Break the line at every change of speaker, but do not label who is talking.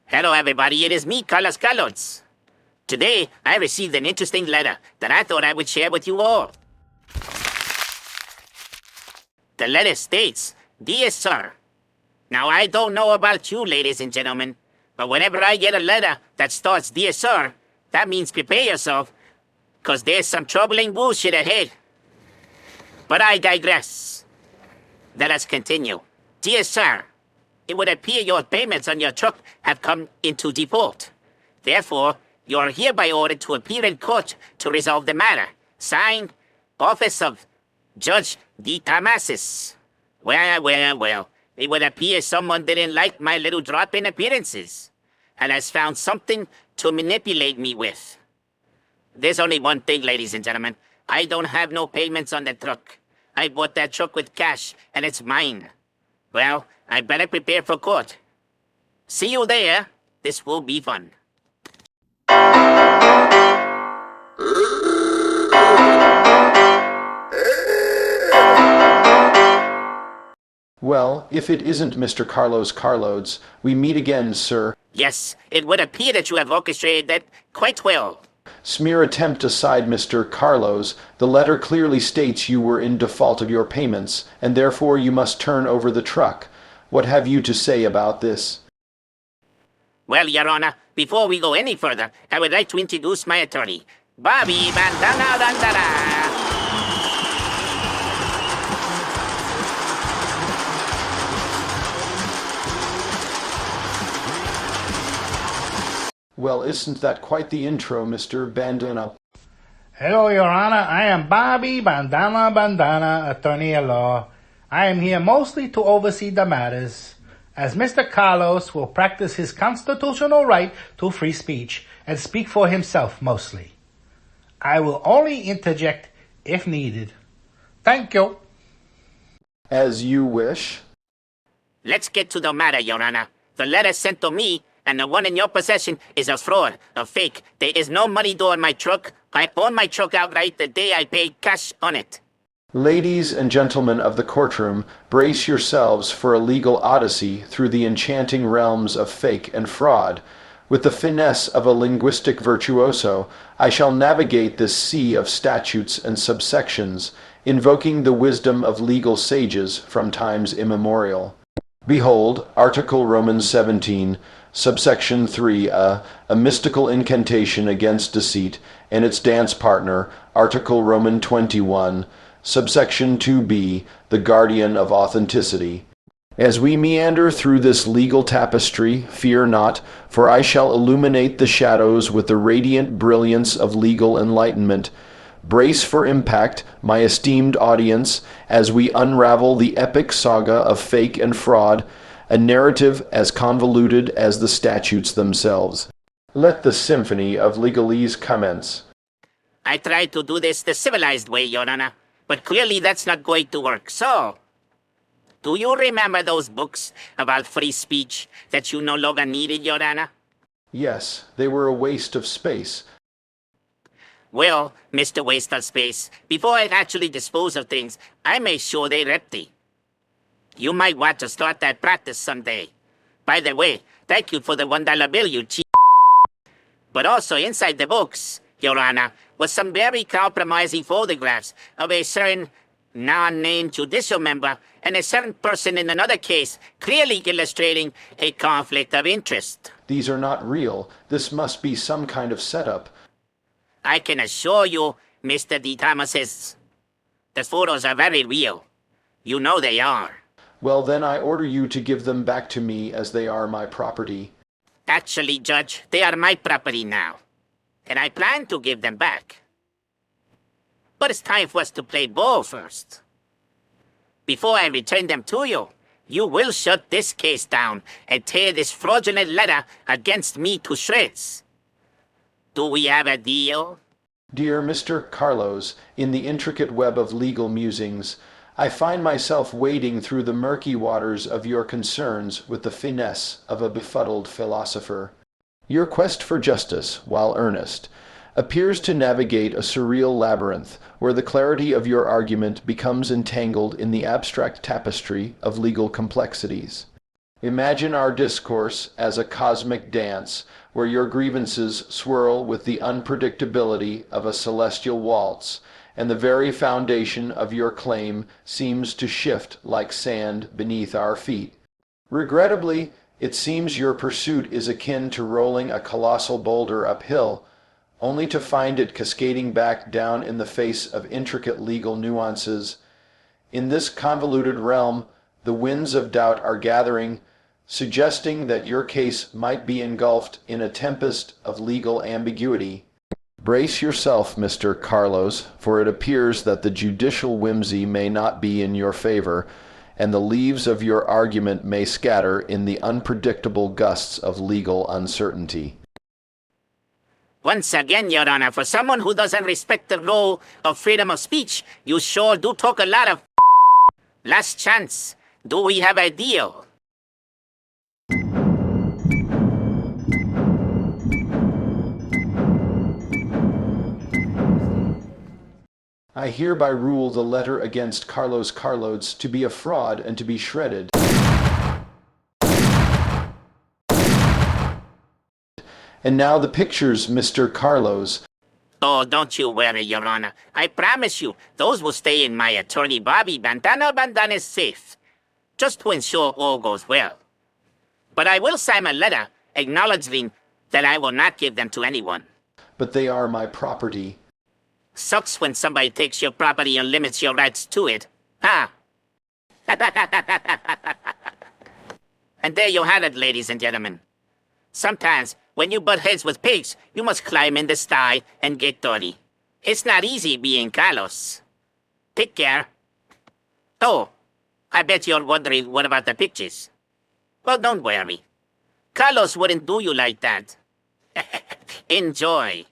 Hello, everybody. It is me, Carloads. Today, I received an interesting letter that I thought I would share with you all. The letter states, Dear Sir. Now, I don't know about you, ladies and gentlemen, but whenever I get a letter that starts, Dear Sir, that means prepare yourself, because there's some troubling bullshit ahead. But I digress. Let us continue. Dear Sir, it would appear your payments on your truck have come into default. Therefore, you are hereby ordered to appear in court to resolve the matter. Signed, Office of Judge D. Tamasis. Well. It would appear someone didn't like my little drop-in appearances and has found something to manipulate me with. There's only one thing, ladies and gentlemen. I don't have no payments on the truck. I bought that truck with cash, and it's mine. Well, I better prepare for court. See you there. This will be fun.
Well, if it isn't Mr. Carlos Carloads, we meet again, sir.
Yes, it would appear that you have orchestrated that quite well.
Smear attempt aside, Mr. Carlos, the letter clearly states you were in default of your payments, and therefore you must turn over the truck. What have you to say about this?
Well, Your Honor, before we go any further, I would like to introduce my attorney, Bobby Bandana Dandara.
Well, isn't that quite the intro, Mr. Bandana?
Hello, Your Honor. I am Bobby Bandana, attorney at law. I am here mostly to oversee the matters, as Mr. Carlos will practice his constitutional right to free speech and speak for himself mostly. I will only interject if needed. Thank you.
As you wish.
Let's get to the matter, Your Honor. The letter sent to me and the one in your possession is a fraud, a fake. There is no money door in my truck. I own my truck outright the day I paid cash on it.
Ladies and gentlemen of the courtroom, brace yourselves for a legal odyssey through the enchanting realms of fake and fraud. With the finesse of a linguistic virtuoso, I shall navigate this sea of statutes and subsections, invoking the wisdom of legal sages from times immemorial. Behold, Article Romans 17, subsection 3, a mystical incantation against deceit, and its dance partner, Article Roman 21, subsection 2b, the guardian of authenticity. As we meander through this legal tapestry, fear not, for I shall illuminate the shadows with the radiant brilliance of legal enlightenment. Brace for impact, my esteemed audience, as we unravel the epic saga of fake and fraud, a narrative as convoluted as the statutes themselves. Let the symphony of legalese commence.
I tried to do this the civilized way, Your Honor, but clearly that's not going to work. So, do you remember those books about free speech that you no longer needed, Your Honor?
Yes, they were a waste of space.
Well, Mr. Waste of Space, before I actually dispose of things, I make sure they're empty. You might want to start that practice someday. By the way, thank you for the $1 bill, you cheap. But also inside the books, Your Honor, was some very compromising photographs of a certain non-named judicial member and a certain person in another case, clearly illustrating a conflict of interest.
These are not real. This must be some kind of setup.
I can assure you, Mr. D. Thomases, the photos are very real. You know they are.
Well, then I order you to give them back to me as they are my property.
Actually, Judge, they are my property now, and I plan to give them back. But it's time for us to play ball first. Before I return them to you, you will shut this case down and tear this fraudulent letter against me to shreds. Do we have a deal?
Dear Mr. Carlos, in the intricate web of legal musings, I find myself wading through the murky waters of your concerns with the finesse of a befuddled philosopher. Your quest for justice, while earnest, appears to navigate a surreal labyrinth where the clarity of your argument becomes entangled in the abstract tapestry of legal complexities. Imagine our discourse as a cosmic dance, where your grievances swirl with the unpredictability of a celestial waltz, and the very foundation of your claim seems to shift like sand beneath our feet. Regrettably, it seems your pursuit is akin to rolling a colossal boulder uphill, only to find it cascading back down in the face of intricate legal nuances. In this convoluted realm, the winds of doubt are gathering, suggesting that your case might be engulfed in a tempest of legal ambiguity. Brace yourself, Mr. Carlos, for it appears that the judicial whimsy may not be in your favor, and the leaves of your argument may scatter in the unpredictable gusts of legal uncertainty.
Once again, Your Honor, for someone who doesn't respect the rule of freedom of speech, you sure do talk a lot of last chance. Do we have a deal?
I hereby rule the letter against Carloads to be a fraud and to be shredded. And now the pictures, Mr. Carlos.
Oh, don't you worry, Your Honor. I promise you, those will stay in my attorney Bobby Bandana's safe, just to ensure all goes well. But I will sign a letter acknowledging that I will not give them to anyone.
But they are my property.
Sucks when somebody takes your property and limits your rights to it. Huh? And there you have it, ladies and gentlemen. Sometimes, when you butt heads with pigs, you must climb in the sty and get dirty. It's not easy being Carlos. Take care. Oh, I bet you're wondering what about the pictures. Well, don't worry. Carlos wouldn't do you like that. Enjoy.